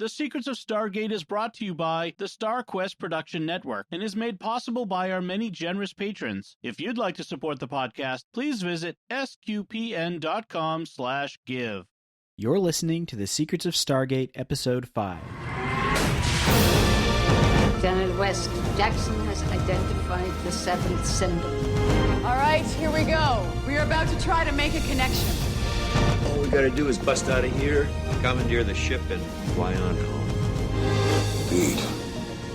The Secrets of Stargate is brought to you by the StarQuest Production Network and is made possible by our many generous patrons. If you'd like to support the podcast, please visit sqpn.com/give. You're listening to The Secrets of Stargate, Episode 5. Lieutenant West, Jackson has identified the seventh symbol. All right, here we go. We are about to try to make a connection. All we gotta do is bust out of here, commandeer the ship, and fly on home. Indeed.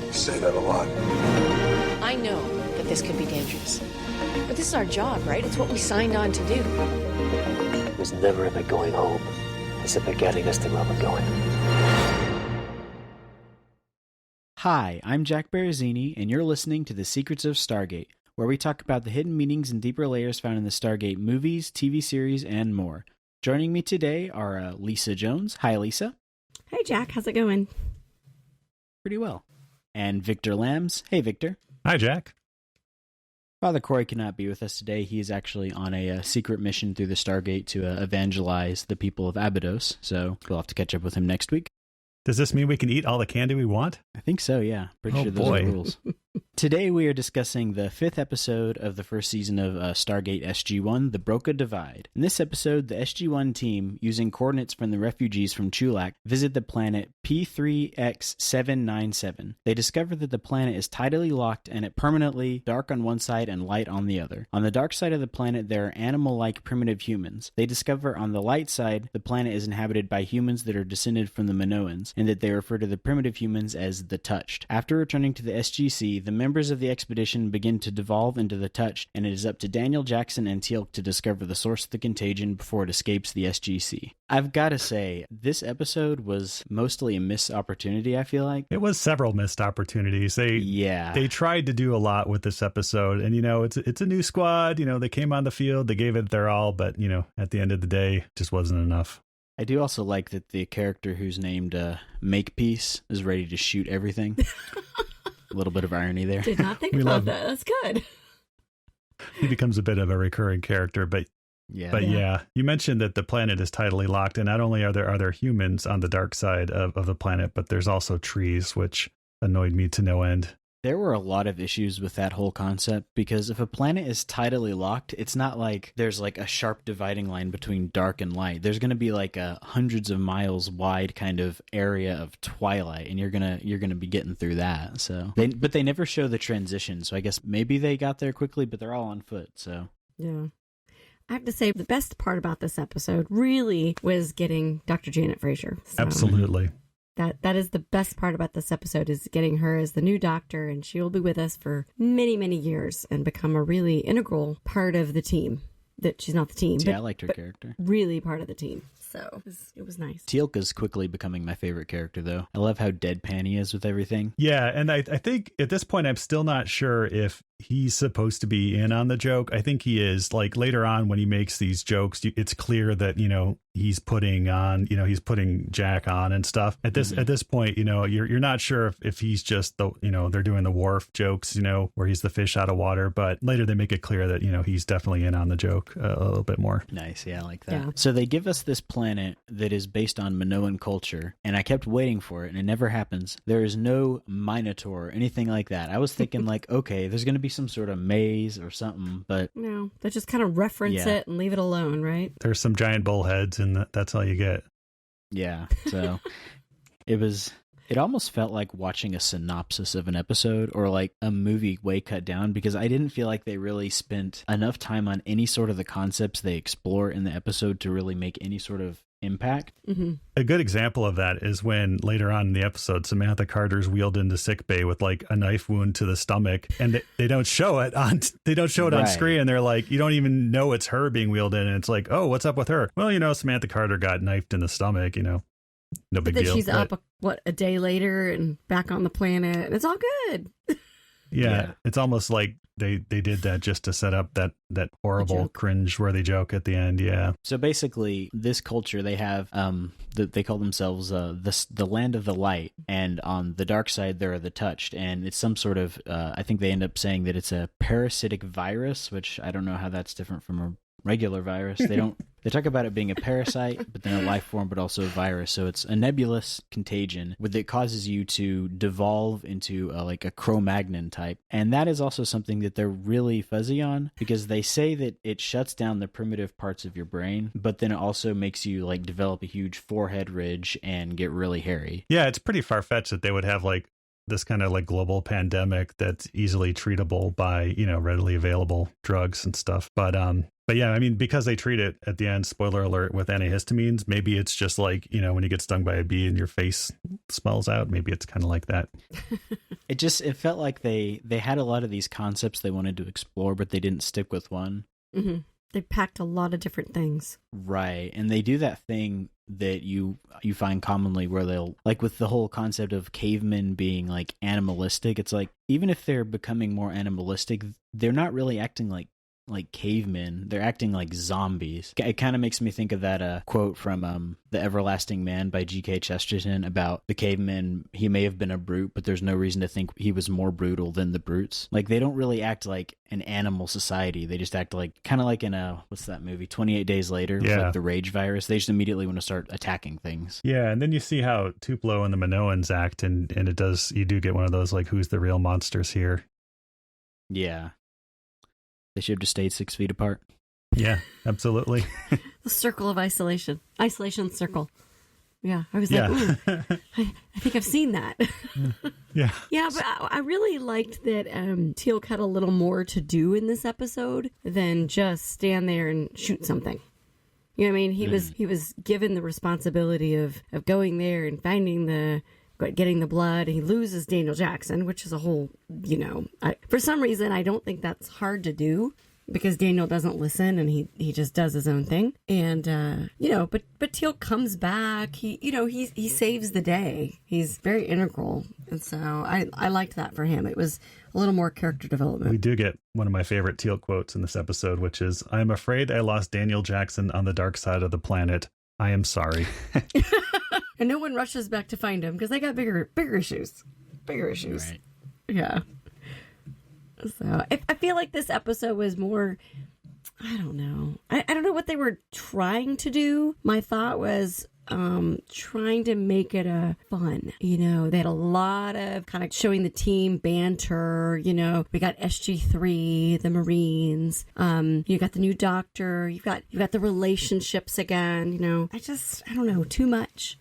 You say that a lot. I know that this could be dangerous. But this is our job, right? It's what we signed on to do. It was never about going home. It's about getting us to where we're going. Hi, I'm Jack Barazzini, and you're listening to The Secrets of Stargate, where we talk about the hidden meanings and deeper layers found in the Stargate movies, TV series, and more. Joining me today are Lisa Jones. Hi, Lisa. Hey, Jack. How's it going? Pretty well. And Victor Lambs. Hey, Victor. Hi, Jack. Father Corey cannot be with us today. He is actually on a secret mission through the Stargate to evangelize the people of Abydos, so we'll have to catch up with him next week. Does this mean we can eat all the candy we want? I think so, yeah. Pretty sure those are the rules. Today we are discussing the 5th episode of the first season of Stargate SG-1, The Broca Divide. In this episode, the SG-1 team, using coordinates from the refugees from Chulak, visit the planet P3X797. They discover that the planet is tidally locked and it permanently dark on one side and light on the other. On the dark side of the planet, there are animal-like primitive humans. They discover on the light side, the planet is inhabited by humans that are descended from the Minoans, and that they refer to the primitive humans as the Touched. After returning to the SGC, the members of the expedition begin to devolve into the Touched, and it is up to Daniel, Jackson, and Teal'c to discover the source of the contagion before it escapes the SGC. I've got to say, this episode was mostly a missed opportunity, I feel like. It was several missed opportunities. They tried to do a lot with this episode, and, it's a new squad. They came on the field, they gave it their all, but, at the end of the day, it just wasn't enough. I do also like that the character who's named Makepeace is ready to shoot everything. A little bit of irony there. Did not think about that. That's good. He becomes a bit of a recurring character, but yeah, you mentioned that the planet is tidally locked, and not only are there humans on the dark side of the planet, but there's also trees, which annoyed me to no end. There were a lot of issues with that whole concept, because if a planet is tidally locked, it's not like there's like a sharp dividing line between dark and light. There's going to be like a hundreds of miles wide kind of area of twilight, and you're gonna be getting through that. So, but they never show the transition. So I guess maybe they got there quickly, but they're all on foot. So yeah. I have to say, the best part about this episode really was getting Dr. Janet Fraser. So. Absolutely. That is the best part about this episode, is getting her as the new doctor, and she will be with us for many, many years and become a really integral part of the team. That she's not the team. Yeah, I liked her character. Really part of the team. So it was nice. Teal'c is quickly becoming my favorite character, though. I love how deadpan he is with everything. Yeah, and I think at this point, I'm still not sure if he's supposed to be in on the joke. I think he is. Like later on when he makes these jokes, it's clear that, he's putting Jack on and stuff. At this point, you're not sure if he's just they're doing the Worf jokes, where he's the fish out of water. But later they make it clear that, he's definitely in on the joke a little bit more. Nice. Yeah, I like that. Yeah. So they give us this planet that is based on Minoan culture, and I kept waiting for it, and it never happens. There is no Minotaur or anything like that. I was thinking like, okay, there's going to be some sort of maze or something, but no, they just kind of reference it and leave it alone, right? There's some giant bullheads, and that's all you get. Yeah, so it almost felt like watching a synopsis of an episode or like a movie way cut down, because I didn't feel like they really spent enough time on any sort of the concepts they explore in the episode to really make any sort of impact. Mm-hmm. A good example of that is when later on in the episode, Samantha Carter's wheeled into sickbay with like a knife wound to the stomach, and they don't show it on on screen, and they're like, you don't even know it's her being wheeled in, and it's like, oh, what's up with her? Well, Samantha Carter got knifed in the stomach, no big deal. She's up a day later and back on the planet, and it's all good. Yeah, it's almost like they did that just to set up that horrible cringe-worthy joke at the end. Yeah. So basically, this culture, they have they call themselves the land of the light, and on the dark side there are the touched, and it's some sort of I think they end up saying that it's a parasitic virus, which I don't know how that's different from a regular virus. They talk about it being a parasite, but then a life form, but also a virus. So it's a nebulous contagion that causes you to devolve into like a Cro Magnon type. And that is also something that they're really fuzzy on, because they say that it shuts down the primitive parts of your brain, but then it also makes you like develop a huge forehead ridge and get really hairy. Yeah, it's pretty far-fetched that they would have like this kind of like global pandemic that's easily treatable by, you know, readily available drugs and stuff. But yeah, I mean, because they treat it at the end, spoiler alert, with antihistamines, maybe it's just like, you know, when you get stung by a bee and your face smells out, maybe it's kind of like that. It felt like they had a lot of these concepts they wanted to explore, but they didn't stick with one. Mm-hmm. They packed a lot of different things. Right. And they do that thing that you find commonly where they'll, like with the whole concept of cavemen being like animalistic, it's like, even if they're becoming more animalistic, they're not really acting like cavemen. They're acting like zombies. It kind of makes me think of that quote from The Everlasting Man by G.K. Chesterton about the caveman. He may have been a brute, but there's no reason to think he was more brutal than the brutes. Like, they don't really act like an animal society. They just act like, kind of like in what's that movie, 28 Days Later, with like the rage virus. They just immediately want to start attacking things. Yeah, and then you see how Tupelo and the Minoans act, and you do get one of those like, who's the real monsters here? Yeah. They should have just stayed 6 feet apart. Yeah, absolutely. The circle of isolation. Isolation circle. Yeah, I was like, ooh, I think I've seen that. Yeah. Yeah, but I really liked that Teal'c had a little more to do in this episode than just stand there and shoot something. You know what I mean? He was given the responsibility of going there and finding getting the blood. He loses Daniel Jackson, which is a whole, you know, for some reason, I don't think that's hard to do, because Daniel doesn't listen and he just does his own thing. And, you know, but Teal'c comes back. He saves the day. He's very integral. And so I liked that for him. It was a little more character development. We do get one of my favorite Teal'c quotes in this episode, which is, "I'm afraid I lost Daniel Jackson on the dark side of the planet. I am sorry." And no one rushes back to find him because they got bigger issues. Bigger issues. Right. Yeah. So I feel like this episode was more, I don't know. I don't know what they were trying to do. My thought was trying to make it a fun. You know, they had a lot of kind of showing the team banter. You know, we got SG3, the Marines. You got the new doctor. You've got the relationships again. You know, I don't know, too much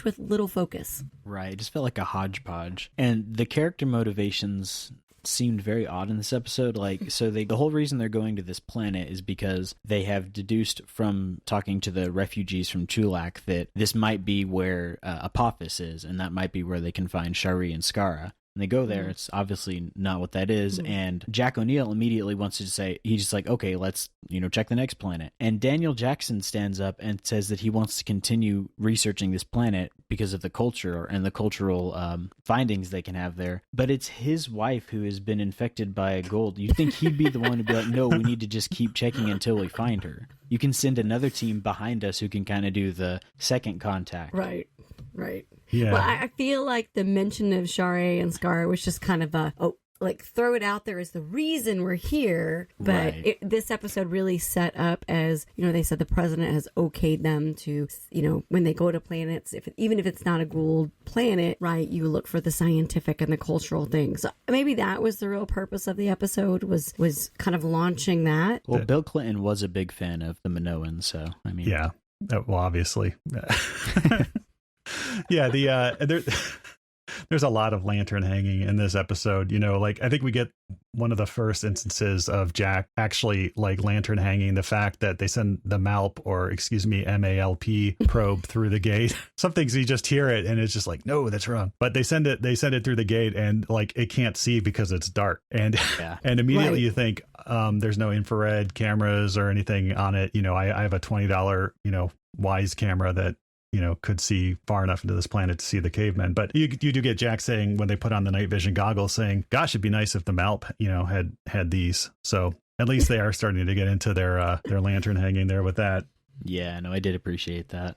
with little focus. Right. It just felt like a hodgepodge. And the character motivations seemed very odd in this episode. Like, so the whole reason they're going to this planet is because they have deduced from talking to the refugees from Chulak that this might be where Apophis is, and that might be where they can find Shari and Skara. And they go there. It's obviously not what that is. And Jack O'Neill immediately wants to say, he's just like, okay, let's, check the next planet. And Daniel Jackson stands up and says that he wants to continue researching this planet because of the culture and the cultural findings they can have there. But it's his wife who has been infected by a gold. You'd think he'd be the one to be like, no, we need to just keep checking until we find her. You can send another team behind us who can kind of do the second contact. Right. Yeah. Well, I feel like the mention of Shari and Skara was just kind of throw it out there as the reason we're here. But this episode really set up as, they said the president has okayed them to, when they go to planets, even if it's not a Gould planet, right, you look for the scientific and the cultural things. So maybe that was the real purpose of the episode, was kind of launching that. Well, Bill Clinton was a big fan of the Minoans, so, I mean. Yeah, well, obviously. Yeah, there's a lot of lantern hanging in this episode. I think we get one of the first instances of Jack actually lantern hanging the fact that they send the MALP MALP probe through the gate. Some things you just hear it and it's just like, no, that's wrong. But they send it through the gate and it can't see because it's dark. And and immediately you think there's no infrared cameras or anything on it. I have a $20 Wise camera that could see far enough into this planet to see the cavemen. But you do get Jack saying, when they put on the night vision goggles, saying, gosh, it'd be nice if the MALP, had these. So at least they are starting to get into their lantern hanging there with that. Yeah, no, I did appreciate that.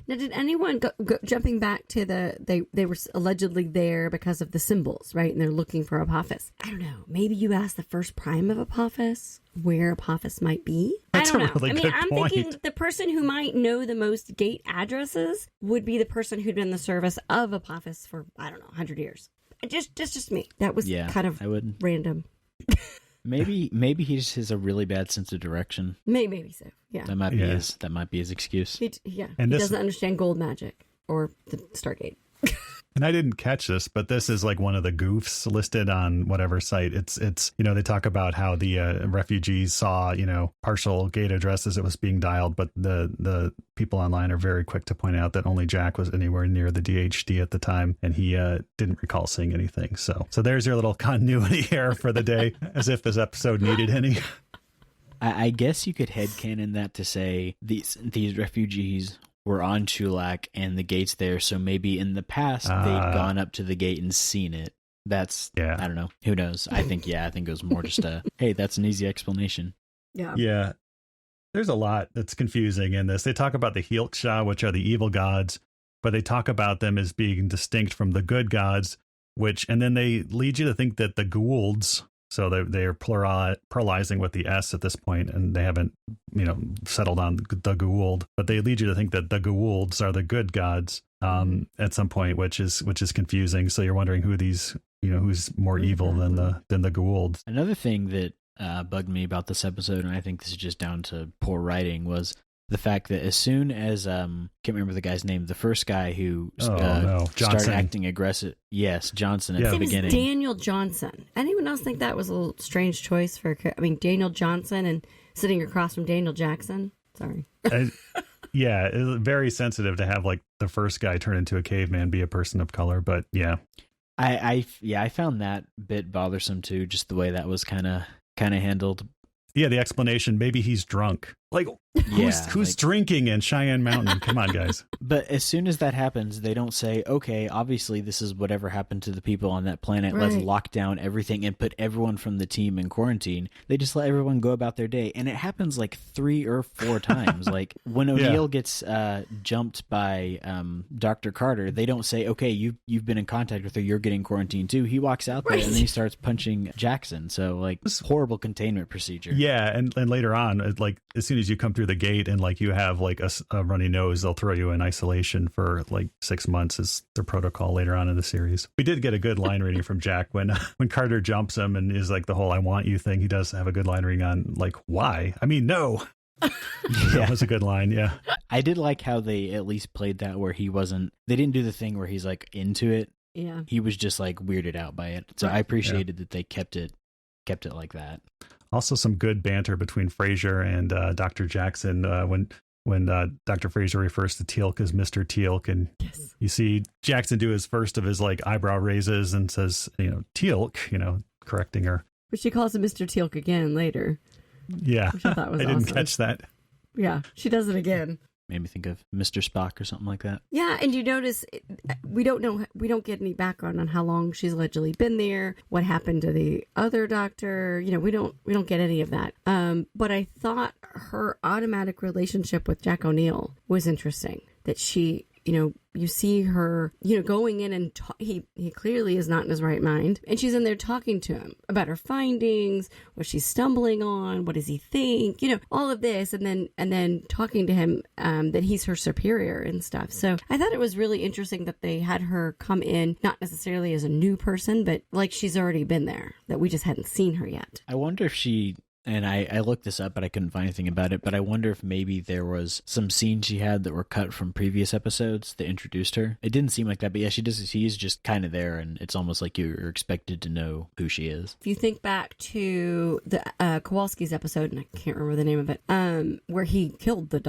Now, did anyone jumping back to they were allegedly there because of the symbols, right? And they're looking for Apophis. I don't know. Maybe you asked the first prime of Apophis where Apophis might be. That's I don't a know. really I mean, good I'm point. thinking the person who might know the most gate addresses would be the person who'd been in the service of Apophis for, I don't know, 100 years. Just me. That was kind of random. Maybe he just has a really bad sense of direction. Maybe so. Yeah. That might be his excuse. He doesn't understand gold magic or the Stargate. And I didn't catch this, but this is like one of the goofs listed on whatever site. It's they talk about how the refugees saw, partial gate address as it was being dialed, but the people online are very quick to point out that only Jack was anywhere near the DHD at the time, and he didn't recall seeing anything. So there's your little continuity error for the day, as if this episode needed any. I guess you could headcanon that to say these refugees were on Chulak and the gate's there, so maybe in the past they'd gone up to the gate and seen it. That's I don't know. Who knows? I think it was more just a hey, that's an easy explanation. Yeah. There's a lot that's confusing in this. They talk about the Heelksha, which are the evil gods, but they talk about them as being distinct from the good gods, and then they lead you to think that the Goulds, so they're pluralizing with the S at this point, and they haven't, settled on the Gould. But they lead you to think that the Goulds are the good gods at some point, which is confusing. So you're wondering who these, who's more evil than the Goulds. Another thing that bugged me about this episode, and I think this is just down to poor writing, was the fact that as soon as can't remember the guy's name, the first guy who started acting aggressive. Yes, Johnson at the beginning. Daniel Johnson. Anyone else think that was a little strange choice for? Daniel Johnson and sitting across from Daniel Jackson. Sorry. Yeah, it's very sensitive to have like the first guy turn into a caveman be a person of color, but yeah. I found that bit bothersome too, just the way that was kind of handled. Yeah, the explanation, maybe he's drunk. Like, who's drinking in Cheyenne Mountain? Come on, guys. But as soon as that happens, they don't say, okay, obviously this is whatever happened to the people on that planet. Right. Let's lock down everything and put everyone from the team in quarantine. They just let everyone go about their day. And it happens like 3 or 4 times. Like when O'Neill gets jumped by Dr. Carter, they don't say, okay, you've been in contact with her. You're getting quarantined too. He walks out there and then he starts punching Jackson. So like horrible containment procedure. Yeah. And later on, like as soon as you come through the gate and like you have like a runny nose, they'll throw you in isolation for like 6 months is the protocol later on in the series. We did get a good line reading from Jack when Carter jumps him and is like the whole "I want you" thing. He does have a good line reading on like, why? I mean, no. That was a good line. Yeah. I did like how they at least played that where they didn't do the thing where he's like into it. Yeah. He was just like weirded out by it. So I appreciated that they kept it like that. Also, some good banter between Frasier and Dr. Jackson when Dr. Frasier refers to Teal'c as Mr. Teal'c, and you see Jackson do his first of his like eyebrow raises and says, Teal'c, correcting her. But she calls him Mr. Teal'c again later. Yeah, which I thought was I didn't awesome. catch that. Yeah, she does it again. Made me think of Mr. Spock or something like that. Yeah, and you notice we don't get any background on how long she's allegedly been there, what happened to the other doctor. We don't get any of that. But I thought her automatic relationship with Jack O'Neill was interesting. That she, you see her, going in and he clearly is not in his right mind. And she's in there talking to him about her findings, what she's stumbling on, what does he think, all of this. And then talking to him that he's her superior and stuff. So I thought it was really interesting that they had her come in, not necessarily as a new person, but like she's already been there, that we just hadn't seen her yet. I wonder if she... And I looked this up, but I couldn't find anything about it. But I wonder if maybe there was some scenes she had that were cut from previous episodes that introduced her. It didn't seem like that, but yeah, she is just kind of there, and it's almost like you're expected to know who she is. If you think back to the Kowalski's episode, and I can't remember the name of it, where he killed the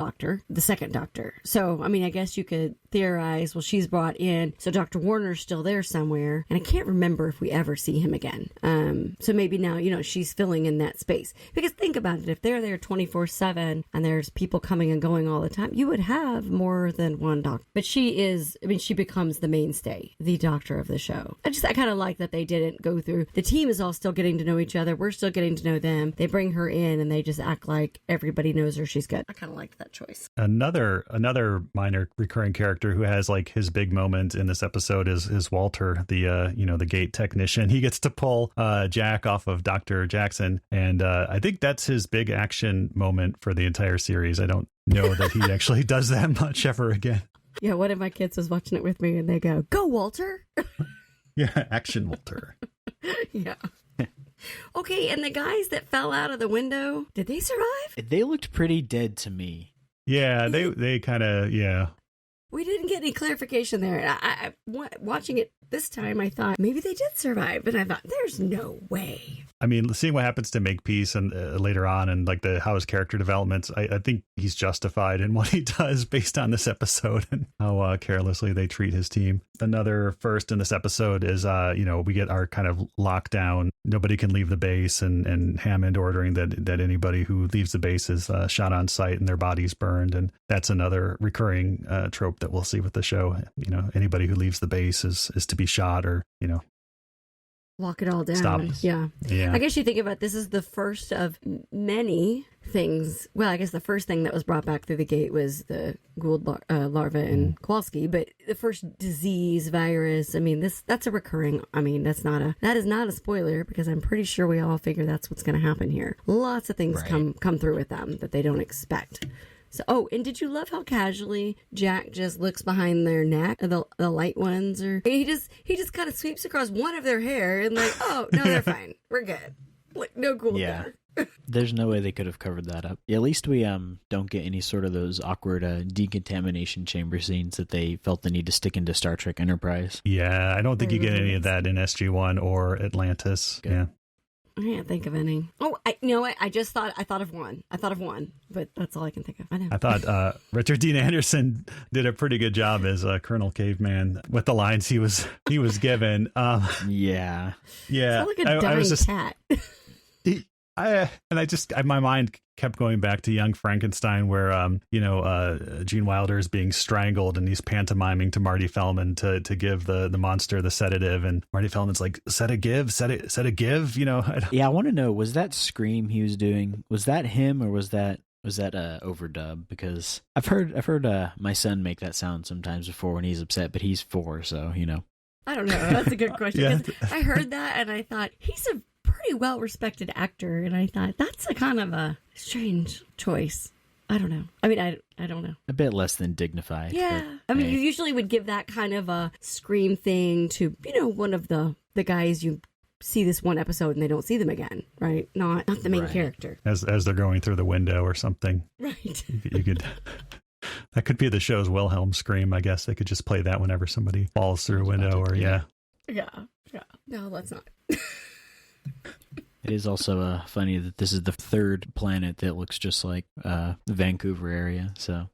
second doctor. So, I mean, I guess you could theorize, well, she's brought in, so Dr. Warner's still there somewhere, and I can't remember if we ever see him again. So maybe now, she's filling in that space. Because think about it, if they're there 24/7 and there's people coming and going all the time, you would have more than one doctor. But she becomes the mainstay, the doctor of the show. I kind of like that they didn't go through. The team is all still getting to know each other. We're still getting to know them. They bring her in and they just act like everybody knows her. She's good. I kind of liked that choice. Another minor recurring character who has like his big moment in this episode is Walter, the gate technician. He gets to pull Jack off of Dr. Jackson, and I think that's his big action moment for the entire series. I don't know that he actually does that much ever again. Yeah, one of my kids was watching it with me and they go, "Go, Walter." Yeah, action Walter. Yeah. Okay, and the guys that fell out of the window, did they survive? They looked pretty dead to me. Yeah, they kind of, yeah. We didn't get any clarification there. I watching it this time, I thought maybe they did survive, and I thought there's no way. I mean, seeing what happens to Makepeace and later on, and like how his character developments, I think he's justified in what he does based on this episode and how carelessly they treat his team. Another first in this episode is, we get our kind of lockdown. Nobody can leave the base, and Hammond ordering that anybody who leaves the base is shot on sight and their bodies burned. And that's another recurring trope that we'll see with the show. Anybody who leaves the base is to be shot or, lock it all down. Stop. Yeah. Yeah. I guess you think about this is the first of many things. Well, I guess the first thing that was brought back through the gate was the Gould larva and Kowalski, but the first disease, virus, that's a recurring, that is not a spoiler because I'm pretty sure we all figure that's what's going to happen here. Lots of things come through with them that they don't expect. So, and did you love how casually Jack just looks behind their neck, the light ones, or he just kind of sweeps across one of their hair and like, oh no, they're fine, we're good, like no cool there. There's no way they could have covered that up. At least we don't get any sort of those awkward decontamination chamber scenes that they felt the need to stick into Star Trek Enterprise. Yeah, I don't think you get any of that in SG-1 or Atlantis. Good. Yeah. I can't think of any. Oh, I thought of one, but that's all I can think of. I know. I thought Richard Dean Anderson did a pretty good job as Colonel Caveman with the lines he was given. Yeah. Yeah. It's like a dying cat. My mind kept going back to Young Frankenstein where, Gene Wilder is being strangled and he's pantomiming to Marty Feldman to give the monster the sedative. And Marty Feldman's like, set a give. Yeah, I want to know, was that scream he was doing, was that him or was that overdub? Because I've heard my son make that sound sometimes before when he's upset, but he's 4, so, I don't know. That's a good question. Yeah. I heard that and I thought he's a pretty well-respected actor, and I thought that's a kind of a strange choice. I don't know. I don't know. A bit less than dignified. Yeah. You usually would give that kind of a scream thing to, one of the guys you see this one episode and they don't see them again, right? Not the main character. As they're going through the window or something. Right. You could... That could be the show's Wilhelm scream, I guess. They could just play that whenever somebody falls through a window or, yeah. Yeah. No, let's not. It is also funny that this is the third planet that looks just like the Vancouver area, so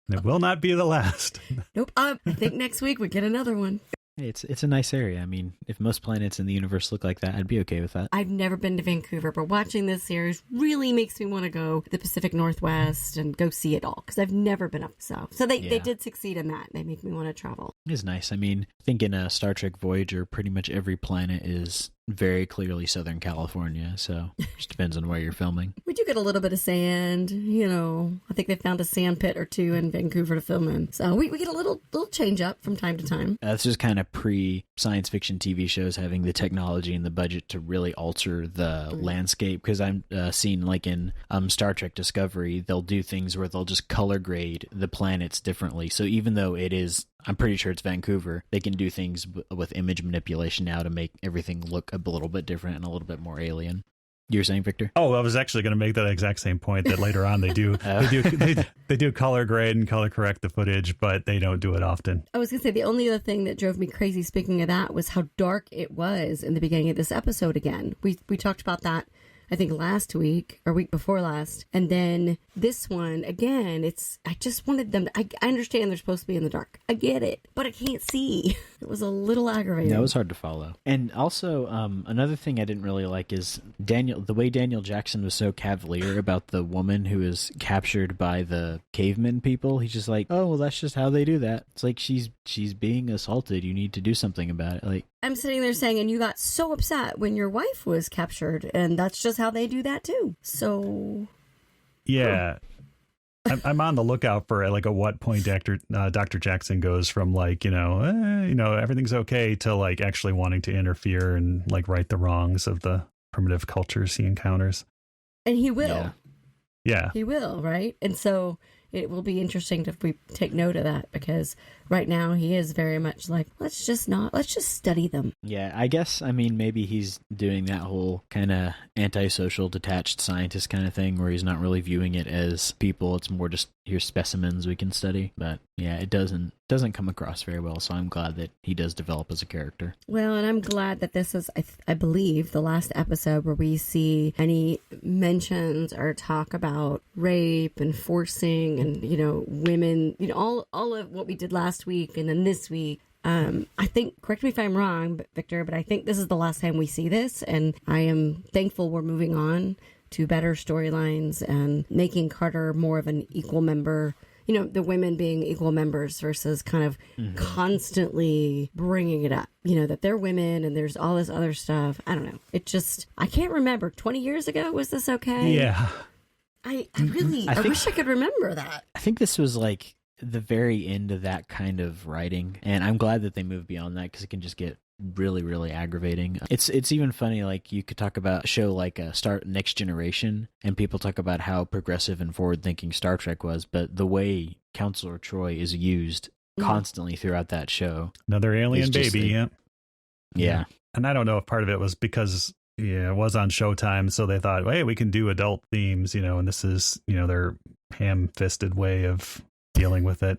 it will not be the last. Nope. I think next week we get another one. It's a nice area. If most planets in the universe look like that, I'd be okay with that. I've never been to Vancouver, but watching this series really makes me want to go to the Pacific Northwest and go see it all, because I've never been up south. So they did succeed in that. They make me want to travel. It is nice. I think in Star Trek Voyager, pretty much every planet is very clearly Southern California, so it just depends on where you're filming. We do get a little bit of sand, I think they found a sand pit or two in Vancouver to film in. So we get a little change up from time to time. This is kind of pre-science fiction TV shows having the technology and the budget to really alter the landscape, because I'm seeing like in Star Trek Discovery, they'll do things where they'll just color grade the planets differently. So even though I'm pretty sure it's Vancouver, they can do things with image manipulation now to make everything look a little bit different and a little bit more alien. You were saying, Victor? Oh, I was actually going to make that exact same point, that later on they do they do color grade and color correct the footage, but they don't do it often. I was going to say the only other thing that drove me crazy, speaking of that, was how dark it was in the beginning of this episode again. We talked about that I think last week or week before last. And then this one, again, I just wanted them to, I understand they're supposed to be in the dark. I get it, but I can't see. It was a little aggravating. Yeah, it was hard to follow. And also, another thing I didn't really like is the way Daniel Jackson was so cavalier about the woman who was captured by the caveman people. He's just like, oh, well, that's just how they do that. It's like she's being assaulted. You need to do something about it. Like, I'm sitting there saying, and you got so upset when your wife was captured, and that's just how they do that too. So, yeah. I'm on the lookout for like at what point Dr. Jackson goes from like, everything's okay to like actually wanting to interfere and like right the wrongs of the primitive cultures he encounters. And he will. Yeah. He will, right? And so it will be interesting if we take note of that, because right now he is very much like, let's just study them. Yeah, I guess, maybe he's doing that whole kind of antisocial, detached scientist kind of thing where he's not really viewing it as people. It's more just, here's specimens we can study. But yeah, it doesn't come across very well, so I'm glad that he does develop as a character. Well, and I'm glad that this is, I believe, the last episode where we see any mentions or talk about rape and forcing and, women, all of what we did last week and then this week. I think, correct me if I'm wrong, Victor, but I think this is the last time we see this, and I am thankful we're moving on to better storylines and making Carter more of an equal member. The women being equal members versus kind of constantly bringing it up, that they're women and there's all this other stuff. I don't know. I can't remember. 20 years ago, was this okay? Yeah. I wish I could remember that. I think this was like the very end of that kind of writing, and I'm glad that they moved beyond that because it can just get really, really aggravating. It's even funny, like you could talk about a show like Next Generation, and people talk about how progressive and forward-thinking Star Trek was, but the way Counselor Troy is used constantly throughout that show. Another alien baby, yeah. And I don't know if part of it was because it was on Showtime, so they thought, hey, we can do adult themes, and this is, their ham-fisted way of dealing with it.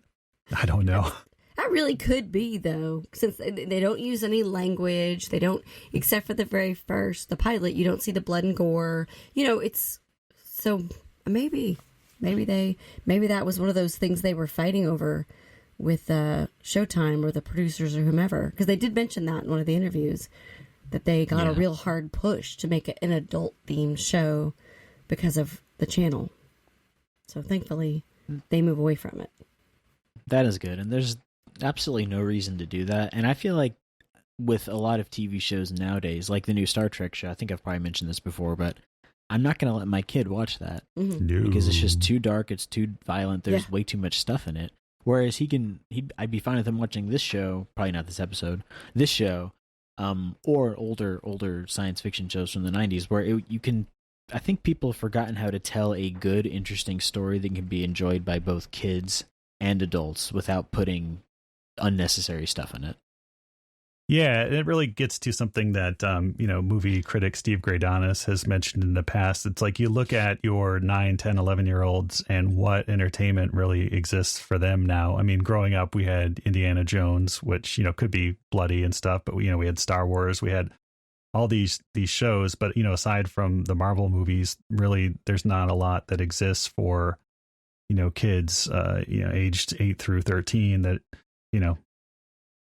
I don't know. That really could be, though, since they don't use any language. They don't, except for the very first, the pilot, you don't see the blood and gore. It's so maybe that was one of those things they were fighting over with Showtime or the producers or whomever, because they did mention that in one of the interviews, that they got a real hard push to make it an adult themed show because of the channel. So thankfully they move away from it. That is good. And there's absolutely no reason to do that. And I feel like with a lot of TV shows nowadays, like the new Star Trek show, I think I've probably mentioned this before, but I'm not going to let my kid watch that because it's just too dark. It's too violent. There's way too much stuff in it. Whereas I'd be fine with him watching this show, probably not this episode, this show, or older science fiction shows from the 90s where I think people have forgotten how to tell a good, interesting story that can be enjoyed by both kids and adults without putting unnecessary stuff in it. Yeah, it really gets to something that, movie critic Steve Graydonis has mentioned in the past. It's like you look at your 9, 10, 11-year-olds and what entertainment really exists for them now. I mean, growing up, we had Indiana Jones, which, could be bloody and stuff, but, we had Star Wars, we had all these shows. But, aside from the Marvel movies, really, there's not a lot that exists for, kids, aged 8 through 13 that,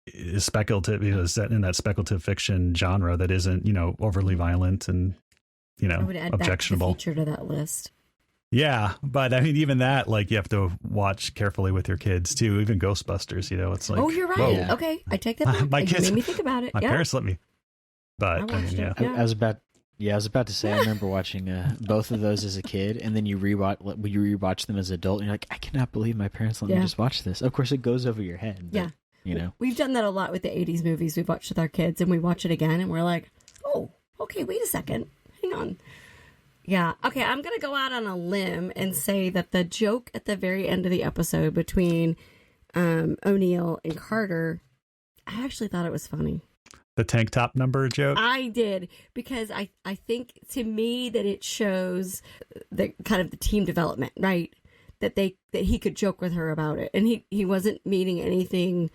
is speculative, is set in that speculative fiction genre that isn't, overly violent and, I would add objectionable. Back to the Future to that list. Yeah, but I mean, even that, like, you have to watch carefully with your kids too. Even Ghostbusters, it's like, oh, you're right. Whoa. Okay, I take that back. My kids made me think about it. My parents let me, but I was about to say, I remember watching both of those as a kid, and then you rewatch them as an adult, and you're like, I cannot believe my parents let me just watch this. Of course, it goes over your head. But, we've done that a lot with the 80s movies we've watched with our kids, and we watch it again, and we're like, oh, okay, wait a second. Hang on. Yeah, okay, I'm going to go out on a limb and say that the joke at the very end of the episode between O'Neill and Carter, I actually thought it was funny. The tank top number joke? I did, because I think, to me, that it shows the kind of the team development, right? That he could joke with her about it, and he wasn't meaning anything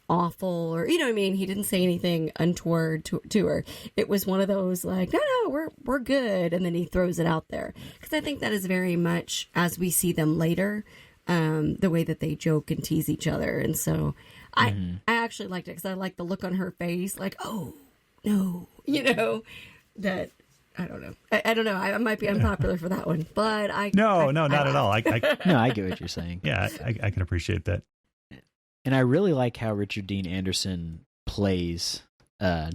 awful or, you know what I mean? He didn't say anything untoward to her. It was one of those like, no, we're good. And then he throws it out there. Because I think that is very much, as we see them later, the way that they joke and tease each other. And so I actually liked it because I liked the look on her face, like, oh, no, you know, that... I don't know. I don't know. I might be unpopular for that one, but not at all. No, I get what you're saying. Yeah, I can appreciate that. And I really like how Richard Dean Anderson plays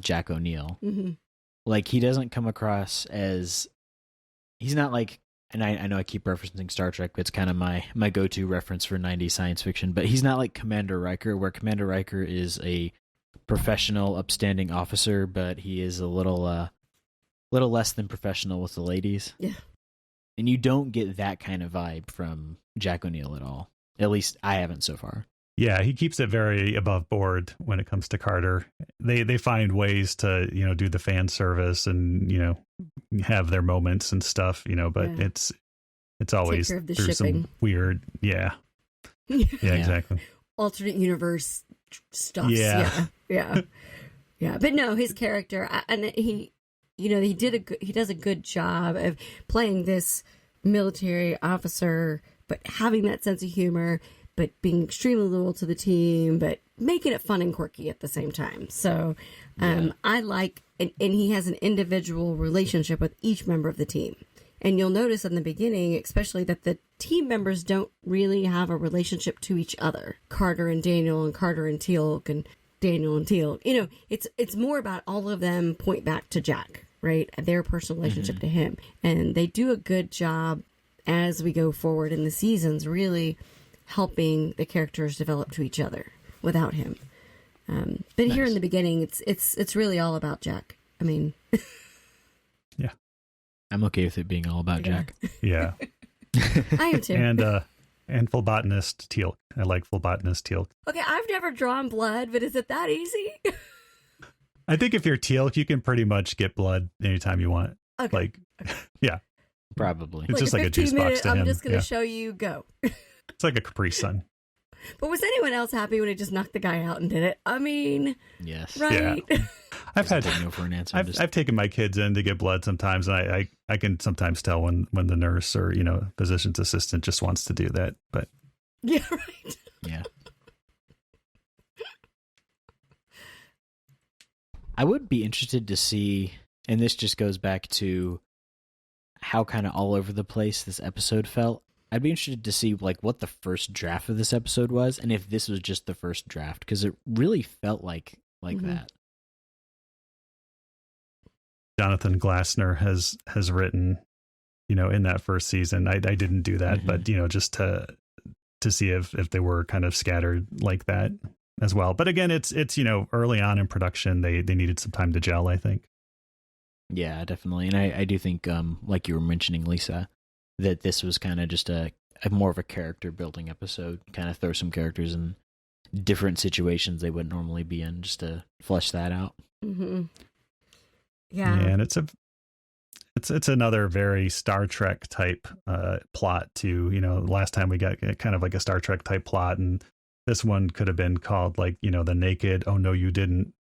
Jack O'Neill. Mm-hmm. Like, he doesn't come across as... He's not like... And I know I keep referencing Star Trek, but it's kind of my go-to reference for 90s science fiction. But he's not like Commander Riker, where Commander Riker is a professional, upstanding officer, but he is a little less than professional with the ladies. Yeah. And you don't get that kind of vibe from Jack O'Neill at all. At least I haven't so far. Yeah, he keeps it very above board when it comes to Carter. They find ways to, you know, do the fan service and, you know, have their moments and stuff, you know, but it's always through shipping. some weird, yeah, exactly. Alternate universe stuff. Yeah. But no, his character, and he, you know, he does a good job of playing this military officer, but having that sense of humor, but being extremely loyal to the team, but making it fun and quirky at the same time. So I like, and he has an individual relationship with each member of the team. And you'll notice in the beginning, especially, that the team members don't really have a relationship to each other. Carter and Daniel, and Carter and Teal'c, and Daniel and Teal'c. You know, it's more about all of them point back to Jack, right? Their personal relationship to him. And they do a good job as we go forward in the seasons, really helping the characters develop to each other without him. But here in the beginning, it's really all about Jack. I mean, yeah, I'm okay with it being all about Jack. Yeah, I am too. And phlebotomist Teal'c. I like phlebotomist Teal'c. Okay, I've never drawn blood, but is it that easy? I think if you're Teal'c, you can pretty much get blood anytime you want. Okay. Like, yeah, probably. It's just like a juice box to him. I'm just going to show you go. It's like a Capri Sun. But was anyone else happy when he just knocked the guy out and did it? I mean, yes, right? Yeah. I've no for an answer. I've taken my kids in to get blood sometimes, and I can sometimes tell when the nurse or, you know, physician's assistant just wants to do that. But yeah, right. Yeah. I would be interested to see, and this just goes back to how kind of all over the place this episode felt. I'd be interested to see like what the first draft of this episode was, and if this was just the first draft, because it really felt like that. Jonathan Glassner has written, you know, in that first season. I didn't do that, but, you know, just to see if they were kind of scattered like that as well. But again, it's you know, early on in production, they needed some time to gel, I think. Yeah, definitely. And I do think, like you were mentioning, Lisa, that this was kind of just a more of a character building episode, kind of throw some characters in different situations they wouldn't normally be in, just to flesh that out. Mm-hmm. Yeah, and it's another very Star Trek type plot too. You know, last time we got kind of like a Star Trek type plot, and this one could have been called like, you know, the naked, oh no you didn't,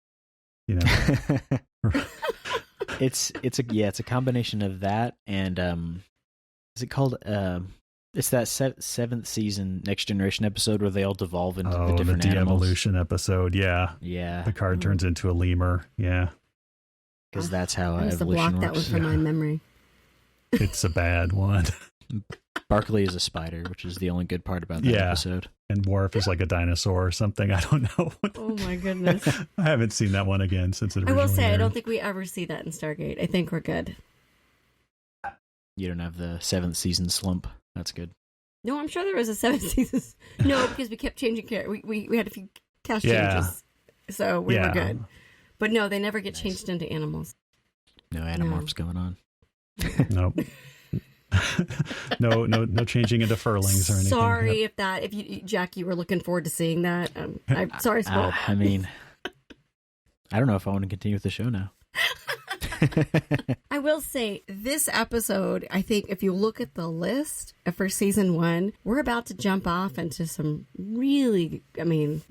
you know. It's a combination of that and is it called it's that seventh season Next Generation episode where they all devolve into the different de-evolution episode. Yeah. Picard turns into a lemur. Yeah. Because that's how I must evolution have blocked works. that one from my memory. It's a bad one. Barclay is a spider, which is the only good part about that episode. And Worf is like a dinosaur or something. I don't know. Oh my goodness. I haven't seen that one again since it I will say, aired. I don't think we ever see that in Stargate. I think we're good. You don't have the 7th season slump. That's good. No, I'm sure there was a 7th season. No, because we kept changing characters. We had a few cast changes. So we were good. But no, they never get changed into animals. No animorphs going on. Nope. no changing into furlings or anything. Sorry if you, Jack, you were looking forward to seeing that. I'm sorry, spoiled. I mean, I don't know if I want to continue with the show now. I will say this episode, I think if you look at the list for season 1, we're about to jump off into some really,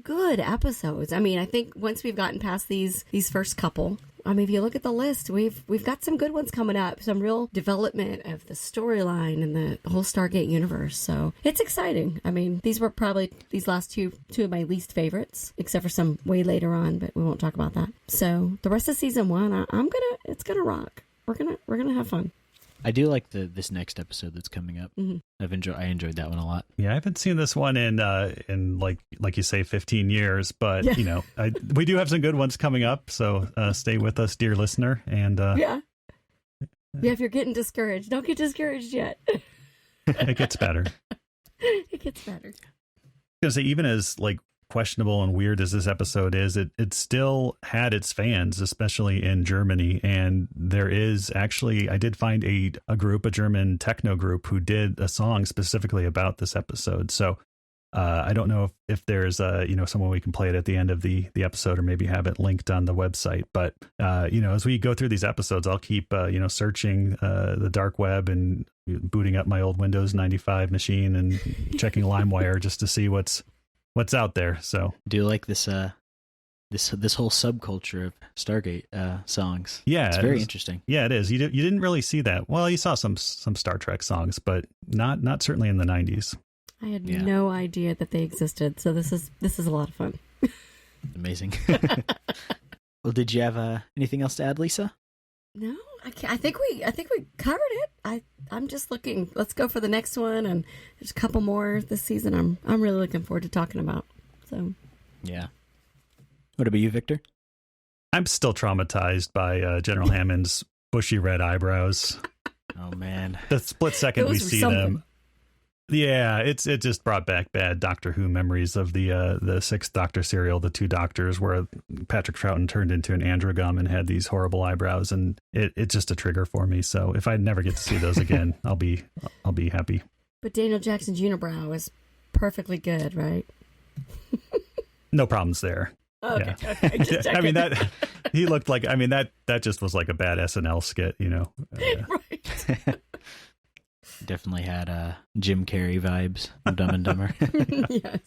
good episodes. I think once we've gotten past these first couple, if you look at the list, we've got some good ones coming up, some real development of the storyline and the whole Stargate universe. So it's exciting. These were probably these last two of my least favorites, except for some way later on, but we won't talk about that. So the rest of season 1, it's gonna rock. We're gonna have fun. I do like this next episode that's coming up. Mm-hmm. I enjoyed that one a lot. Yeah, I haven't seen this one in like you say 15 years, but we do have some good ones coming up. So stay with us, dear listener, and if you're getting discouraged, don't get discouraged yet. It gets better. It gets better. Because even as questionable and weird as this episode is, it still had its fans, especially in Germany. And there is actually, I did find a German techno group who did a song specifically about this episode. So I don't know if there's someone we can play it at the end of the episode, or maybe have it linked on the website. But as we go through these episodes, I'll keep searching the dark web and booting up my old Windows 95 machine and checking LimeWire just to see what's out there. So do you like this this whole subculture of Stargate songs? Yeah, it's very interesting. Yeah, it is. You didn't really see that. Well, you saw some Star Trek songs, but not certainly in the 90s. I had no idea that they existed. So this is a lot of fun. Amazing. Well, did you have anything else to add, Lisa? No, I think we covered it. I'm just looking. Let's go for the next one, and there's a couple more this season. I'm really looking forward to talking about. So, yeah. What about you, Victor? I'm still traumatized by General Hammond's bushy red eyebrows. Oh man, the split second we see them. Yeah, it just brought back bad Doctor Who memories of the Sixth Doctor serial, the 2 Doctors, where Patrick Troughton turned into an androgum and had these horrible eyebrows, and it's just a trigger for me. So if I never get to see those again, I'll be happy. But Daniel Jackson's unibrow is perfectly good, right? No problems there. Okay, yeah. Okay. Just that he looked like. That just was like a bad SNL skit, Right. Definitely had Jim Carrey vibes of Dumb and Dumber. Yes.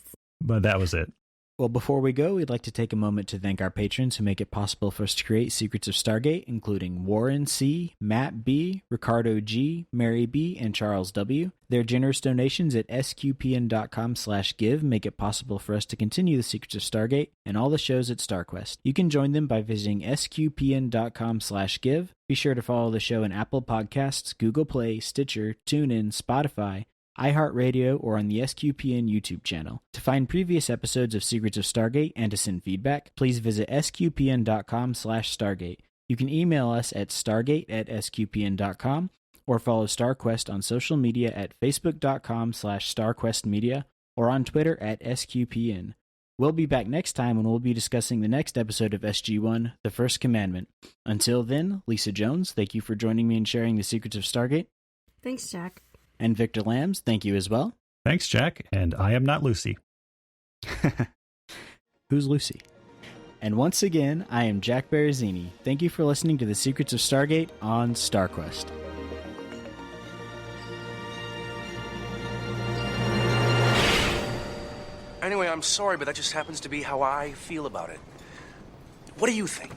But that was it. Well, before we go, we'd like to take a moment to thank our patrons who make it possible for us to create Secrets of Stargate, including Warren C., Matt B., Ricardo G., Mary B., and Charles W. Their generous donations at sqpn.com/give make it possible for us to continue the Secrets of Stargate and all the shows at StarQuest. You can join them by visiting sqpn.com/give. Be sure to follow the show in Apple Podcasts, Google Play, Stitcher, TuneIn, Spotify, iHeartRadio, or on the SQPN YouTube channel. To find previous episodes of Secrets of Stargate and to send feedback, please visit sqpn.com/Stargate. You can email us at stargate@sqpn.com or follow StarQuest on social media at facebook.com/StarQuestMedia or on Twitter at SQPN. We'll be back next time when we'll be discussing the next episode of SG-1, The First Commandment. Until then, Lisa Jones, thank you for joining me and sharing the Secrets of Stargate. Thanks, Jack. And Victor Lambs, thank you as well. Thanks, Jack. And I am not Lucy. Who's Lucy? And once again, I am Jack Barazzini. Thank you for listening to the Secrets of Stargate on StarQuest. Anyway, I'm sorry, but that just happens to be how I feel about it. What do you think?